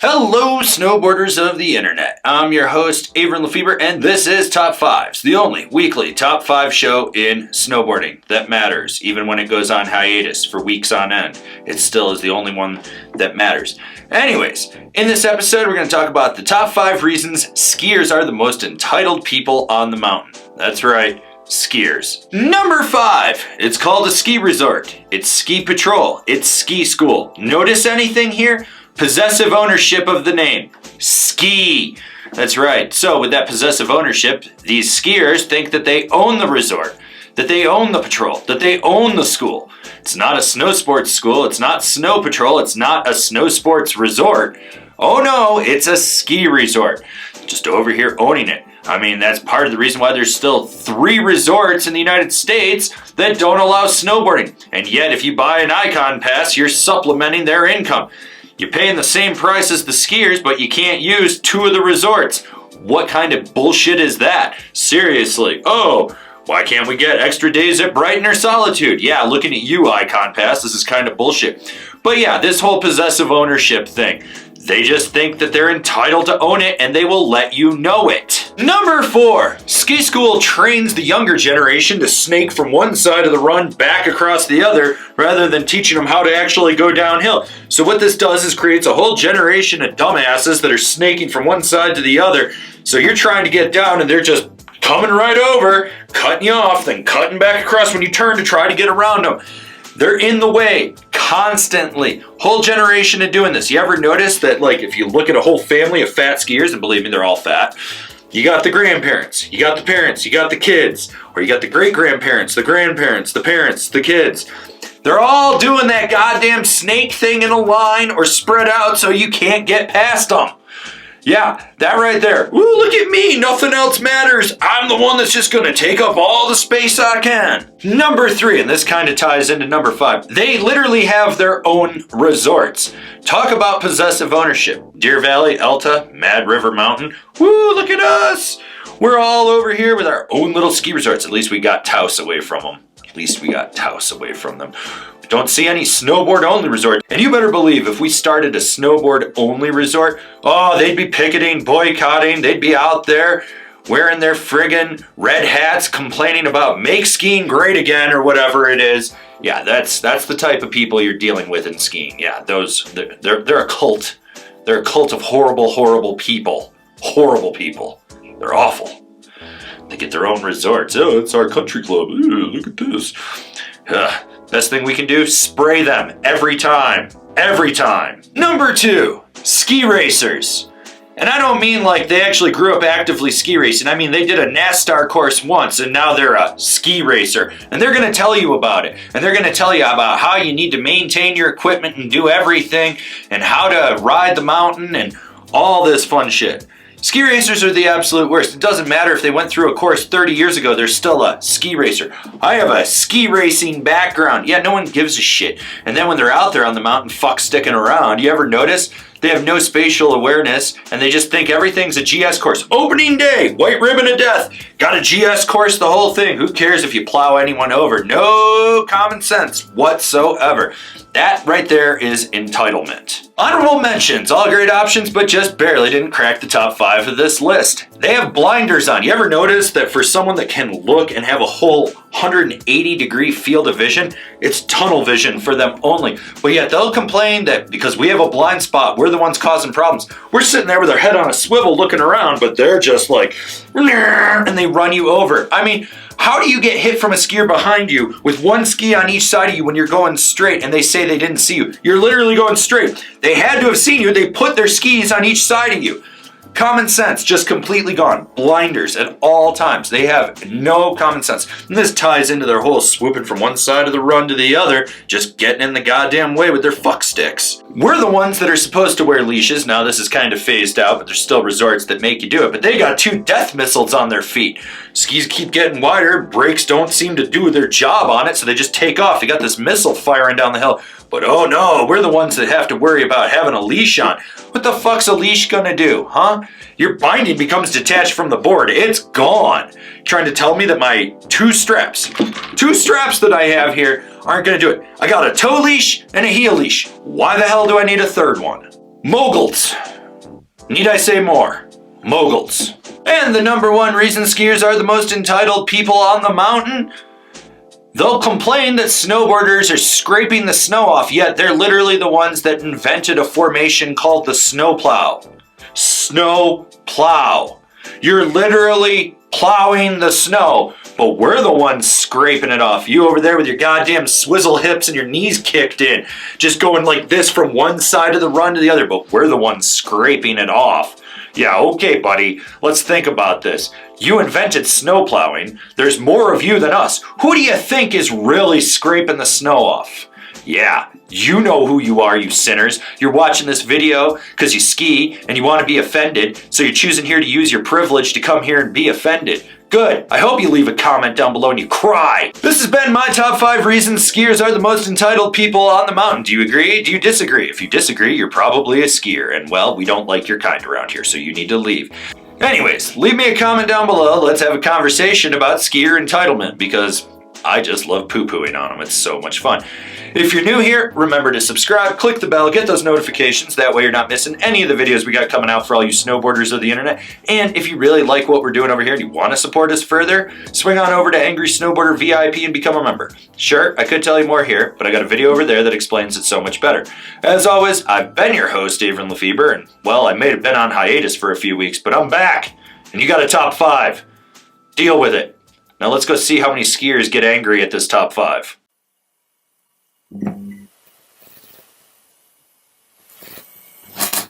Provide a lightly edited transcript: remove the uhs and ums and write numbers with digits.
Hello, snowboarders of the internet. I'm your host, Avran LeFeber, and this is Top 5s, the only weekly Top 5 show in snowboarding that matters, even when it goes on hiatus for weeks on end. It still is the only one that matters. Anyways, in this episode, we're going to talk about the top 5 reasons skiers are the most entitled people on the mountain. That's right. Skiers. Number 5, it's called a ski resort. It's ski patrol. It's ski school. Notice anything here? Possessive ownership of the name. Ski. That's right. So with that possessive ownership, these skiers think that they own the resort, that they own the patrol, that they own the school. It's not a snow sports school. It's not snow patrol. It's not a snow sports resort. Oh no, it's a ski resort. Just over here owning it. I mean, that's part of the reason why there's still 3 resorts in the United States that don't allow snowboarding. And yet, if you buy an Icon Pass, you're supplementing their income. You're paying the same price as the skiers, but you can't use 2 of the resorts. What kind of bullshit is that? Seriously. Oh, why can't we get extra days at Brighton or Solitude? Yeah, looking at you, Icon Pass, this is kind of bullshit. But yeah, this whole possessive ownership thing. They just think that they're entitled to own it and they will let you know it. Number 4, ski school trains the younger generation to snake from one side of the run back across the other rather than teaching them how to actually go downhill. So what this does is creates a whole generation of dumbasses that are snaking from one side to the other. So you're trying to get down and they're just coming right over, cutting you off, then cutting back across when you turn to try to get around them. They're in the way constantly. Whole generation of doing this. You ever notice that, like, if you look at a whole family of fat skiers, and believe me, they're all fat, you got the grandparents, you got the parents, you got the kids, or you got the great-grandparents, the grandparents, the parents, the kids. They're all doing that goddamn snake thing in a line or spread out so you can't get past them. Yeah, that right there. Woo, look at me, nothing else matters. I'm the one that's just gonna take up all the space I can. Number 3, and this kind of ties into number 5, they literally have their own resorts. Talk about possessive ownership. Deer Valley, Elta, Mad River Mountain. Woo, look at us. We're all over here with our own little ski resorts. At least we got Taos away from them. At least we got Taos away from them. Don't see any snowboard-only resort. And you better believe if we started a snowboard-only resort, oh, they'd be picketing, boycotting, they'd be out there wearing their friggin' red hats complaining about make skiing great again or whatever it is. Yeah, that's the type of people you're dealing with in skiing. Yeah, they're a cult. They're a cult of horrible, horrible people. Horrible people. They're awful. They get their own resorts. Oh, it's our country club. Ooh, look at this. Best thing we can do, spray them every time. Every time. Number 2, ski racers. And I don't mean like they actually grew up actively ski racing. I mean they did a NASCAR course once and now they're a ski racer. And they're going to tell you about it. And they're going to tell you about how you need to maintain your equipment and do everything and how to ride the mountain and all this fun shit. Ski racers are the absolute worst. It doesn't matter if they went through a course 30 years ago, they're still a ski racer. I have a ski racing background. Yeah, no one gives a shit. And then when they're out there on the mountain, fuck sticking around, you ever notice? They have no spatial awareness and they just think everything's a GS course. Opening day, white ribbon of death. Got a GS course, the whole thing. Who cares if you plow anyone over? No common sense whatsoever. That right there is entitlement. Honorable mentions, all great options, but just barely didn't crack the top 5 of this list. They have blinders on. You ever notice that for someone that can look and have a whole 180-degree field of vision, it's tunnel vision for them only. But yet they'll complain that because we have a blind spot, we're the ones causing problems. We're sitting there with our head on a swivel looking around, but they're just like, and they run you over. I mean, how do you get hit from a skier behind you with one ski on each side of you when you're going straight and they say they didn't see you? You're literally going straight. They had to have seen you. They put their skis on each side of you. Common sense just completely gone. Blinders at all times. They have no common sense. And this ties into their whole swooping from one side of the run to the other, just getting in the goddamn way with their fuck sticks. We're the ones that are supposed to wear leashes. Now this is kind of phased out, but there's still resorts that make you do it. But they got 2 death missiles on their feet. Skis keep getting wider. Brakes don't seem to do their job on it, so they just take off. They got this missile firing down the hill. But oh no, we're the ones that have to worry about having a leash on. What the fuck's a leash gonna do, huh? Your binding becomes detached from the board. It's gone. Trying to tell me that my 2 straps that I have here aren't gonna do it. I got a toe leash and a heel leash. Why the hell do I need a 3rd one? Moguls. Need I say more? Moguls. And the number one reason skiers are the most entitled people on the mountain? They'll complain that snowboarders are scraping the snow off, yet they're literally the ones that invented a formation called the snowplow. Snowplow. You're literally plowing the snow, but we're the ones scraping it off. You over there with your goddamn swizzle hips and your knees kicked in, just going like this from one side of the run to the other, but we're the ones scraping it off. Yeah, okay, buddy, let's think about this. You invented snow plowing. There's more of you than us. Who do you think is really scraping the snow off? Yeah, you know who you are, you sinners. You're watching this video because you ski and you want to be offended, so you're choosing here to use your privilege to come here and be offended. Good. I hope you leave a comment down below and you cry. This has been my top 5 reasons skiers are the most entitled people on the mountain. Do you agree? Do you disagree? If you disagree, you're probably a skier. And well, we don't like your kind around here, so you need to leave. Anyways, leave me a comment down below. Let's have a conversation about skier entitlement because I just love poo-pooing on them. It's so much fun. If you're new here, remember to subscribe, click the bell, get those notifications. That way you're not missing any of the videos we got coming out for all you snowboarders of the internet. And if you really like what we're doing over here and you want to support us further, swing on over to Angry Snowboarder VIP and become a member. Sure, I could tell you more here, but I got a video over there that explains it so much better. As always, I've been your host, Avran LeFeber, and well, I may have been on hiatus for a few weeks, but I'm back, and you got a top 5. Deal with it. Now let's go see how many skiers get angry at this top 5.